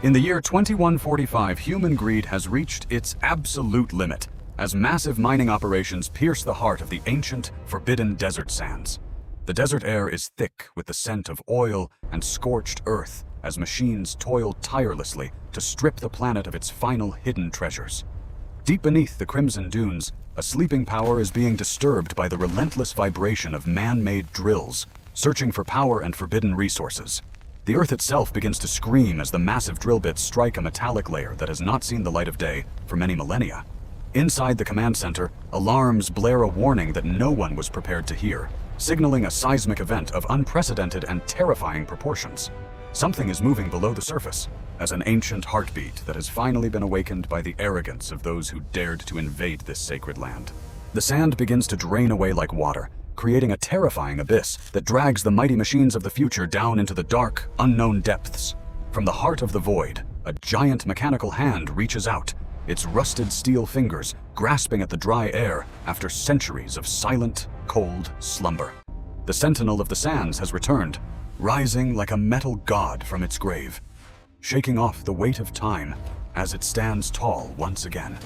In the year 2145, human greed has reached its absolute limit as massive mining operations pierce the heart of the ancient, forbidden desert sands. The desert air is thick with the scent of oil and scorched earth as machines toil tirelessly to strip the planet of its final hidden treasures. Deep beneath the crimson dunes, a sleeping power is being disturbed by the relentless vibration of man-made drills, searching for power and forbidden resources. The earth itself begins to scream as the massive drill bits strike a metallic layer that has not seen the light of day for many millennia. Inside the command center, alarms blare a warning that no one was prepared to hear, signaling a seismic event of unprecedented and terrifying proportions. Something is moving below the surface, as an ancient heartbeat that has finally been awakened by the arrogance of those who dared to invade this sacred land. The sand begins to drain away like water, creating a terrifying abyss that drags the mighty machines of the future down into the dark, unknown depths. From the heart of the void, a giant mechanical hand reaches out, its rusted steel fingers grasping at the dry air after centuries of silent, cold slumber. The sentinel of the sands has returned, rising like a metal god from its grave, shaking off the weight of time as it stands tall once again.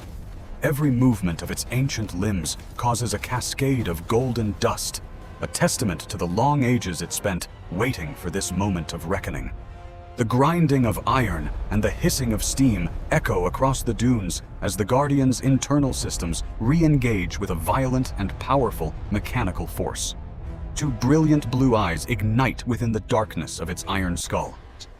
Every movement of its ancient limbs causes a cascade of golden dust, a testament to the long ages it spent waiting for this moment of reckoning. The grinding of iron and the hissing of steam echo across the dunes as the Guardian's internal systems re-engage with a violent and powerful mechanical force. Two brilliant blue eyes ignite within the darkness of its iron skull,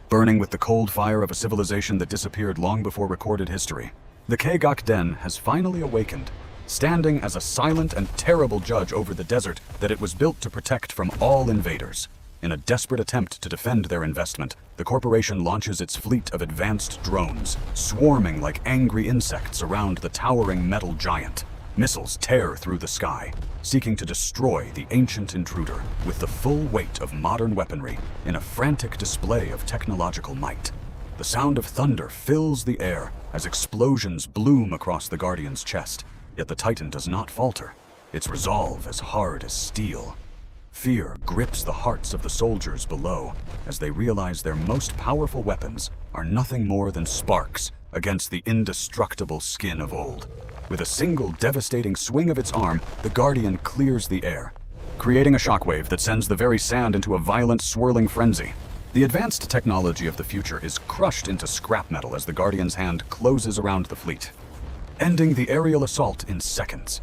burning with the cold fire of a civilization that disappeared long before recorded history. The Kagak Den has finally awakened, standing as a silent and terrible judge over the desert that it was built to protect from all invaders. In a desperate attempt to defend their investment, the corporation launches its fleet of advanced drones, swarming like angry insects around the towering metal giant. Missiles tear through the sky, seeking to destroy the ancient intruder with the full weight of modern weaponry in a frantic display of technological might. The sound of thunder fills the air as explosions bloom across the Guardian's chest, yet the Titan does not falter, its resolve as hard as steel. Fear grips the hearts of the soldiers below as they realize their most powerful weapons are nothing more than sparks against the indestructible skin of old. With a single devastating swing of its arm, the Guardian clears the air, creating a shockwave that sends the very sand into a violent, swirling frenzy. The advanced technology of the future is crushed into scrap metal as the Guardian's hand closes around the fleet, ending the aerial assault in seconds.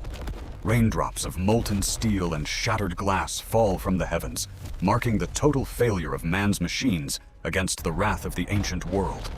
Raindrops of molten steel and shattered glass fall from the heavens, marking the total failure of man's machines against the wrath of the ancient world.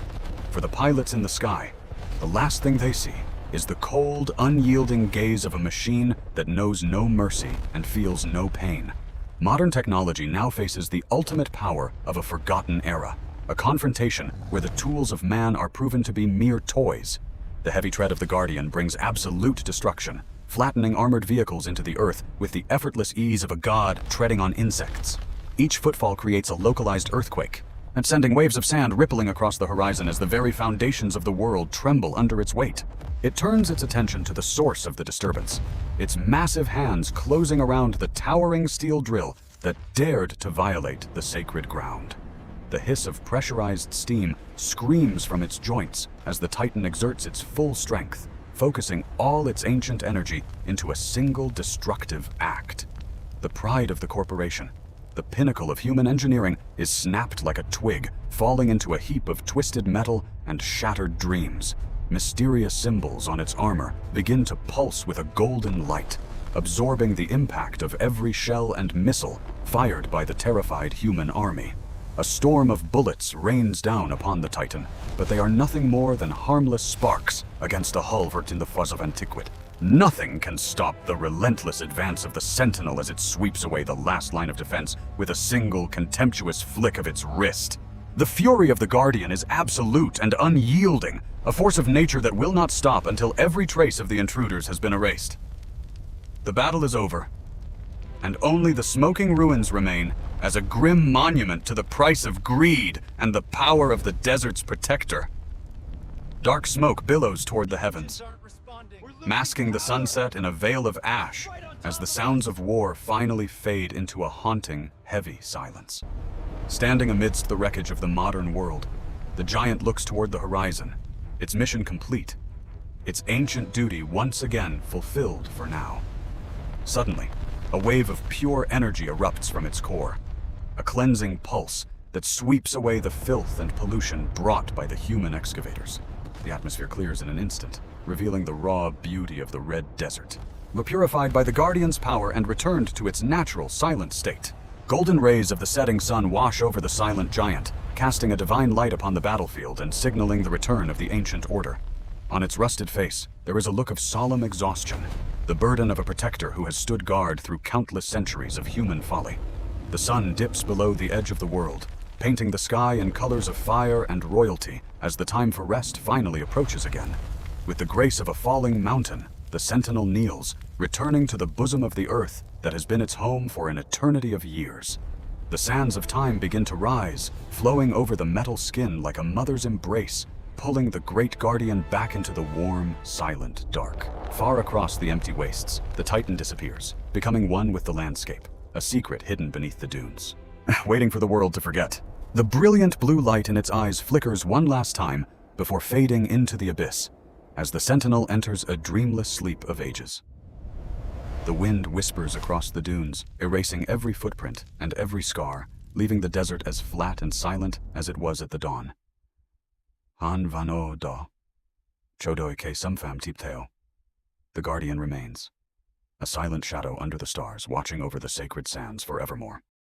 For the pilots in the sky, the last thing they see is the cold, unyielding gaze of a machine that knows no mercy and feels no pain. Modern technology now faces the ultimate power of a forgotten era, a confrontation where the tools of man are proven to be mere toys. The heavy tread of the Guardian brings absolute destruction, flattening armored vehicles into the earth with the effortless ease of a god treading on insects. Each footfall creates a localized earthquake, and sending waves of sand rippling across the horizon as the very foundations of the world tremble under its weight. It turns its attention to the source of the disturbance, its massive hands closing around the towering steel drill that dared to violate the sacred ground. The hiss of pressurized steam screams from its joints as the Titan exerts its full strength, focusing all its ancient energy into a single destructive act. The pride of the corporation, the pinnacle of human engineering, is snapped like a twig, falling into a heap of twisted metal and shattered dreams. Mysterious symbols on its armor begin to pulse with a golden light, absorbing the impact of every shell and missile fired by the terrified human army. A storm of bullets rains down upon the Titan, but they are nothing more than harmless sparks against a hull vert in the fuzz of antiquity. Nothing can stop the relentless advance of the Sentinel as it sweeps away the last line of defense with a single contemptuous flick of its wrist. The fury of the Guardian is absolute and unyielding, a force of nature that will not stop until every trace of the intruders has been erased. The battle is over, and only the smoking ruins remain as a grim monument to the price of greed and the power of the desert's protector. Dark smoke billows toward the heavens, masking the sunset in a veil of ash as the sounds of war finally fade into a haunting, heavy silence. Standing amidst the wreckage of the modern world, The giant looks toward the horizon, its mission complete, its ancient duty once again fulfilled for now. Suddenly, a wave of pure energy erupts from its core, a cleansing pulse that sweeps away the filth and pollution brought by the human excavators. The atmosphere clears in an instant, revealing the raw beauty of the red desert. Purified by the Guardian's power and returned to its natural silent state. Golden rays of the setting sun wash over the silent giant, casting a divine light upon the battlefield and signaling the return of the ancient order. On its rusted face, there is a look of solemn exhaustion, the burden of a protector who has stood guard through countless centuries of human folly. The sun dips below the edge of the world, painting the sky in colors of fire and royalty as the time for rest finally approaches again. With the grace of a falling mountain, the sentinel kneels, returning to the bosom of the earth that has been its home for an eternity of years. The sands of time begin to rise, flowing over the metal skin like a mother's embrace, pulling the great guardian back into the warm, silent dark. Far across the empty wastes, the Titan disappears, becoming one with the landscape, a secret hidden beneath the dunes. Waiting for the world to forget. The brilliant blue light in its eyes flickers one last time before fading into the abyss, as the sentinel enters a dreamless sleep of ages. The wind whispers across the dunes, erasing every footprint and every scar, leaving the desert as flat and silent as it was at the dawn. Han vano do, chodoi ke sumpham tipteo. The guardian remains, a silent shadow under the stars, watching over the sacred sands forevermore.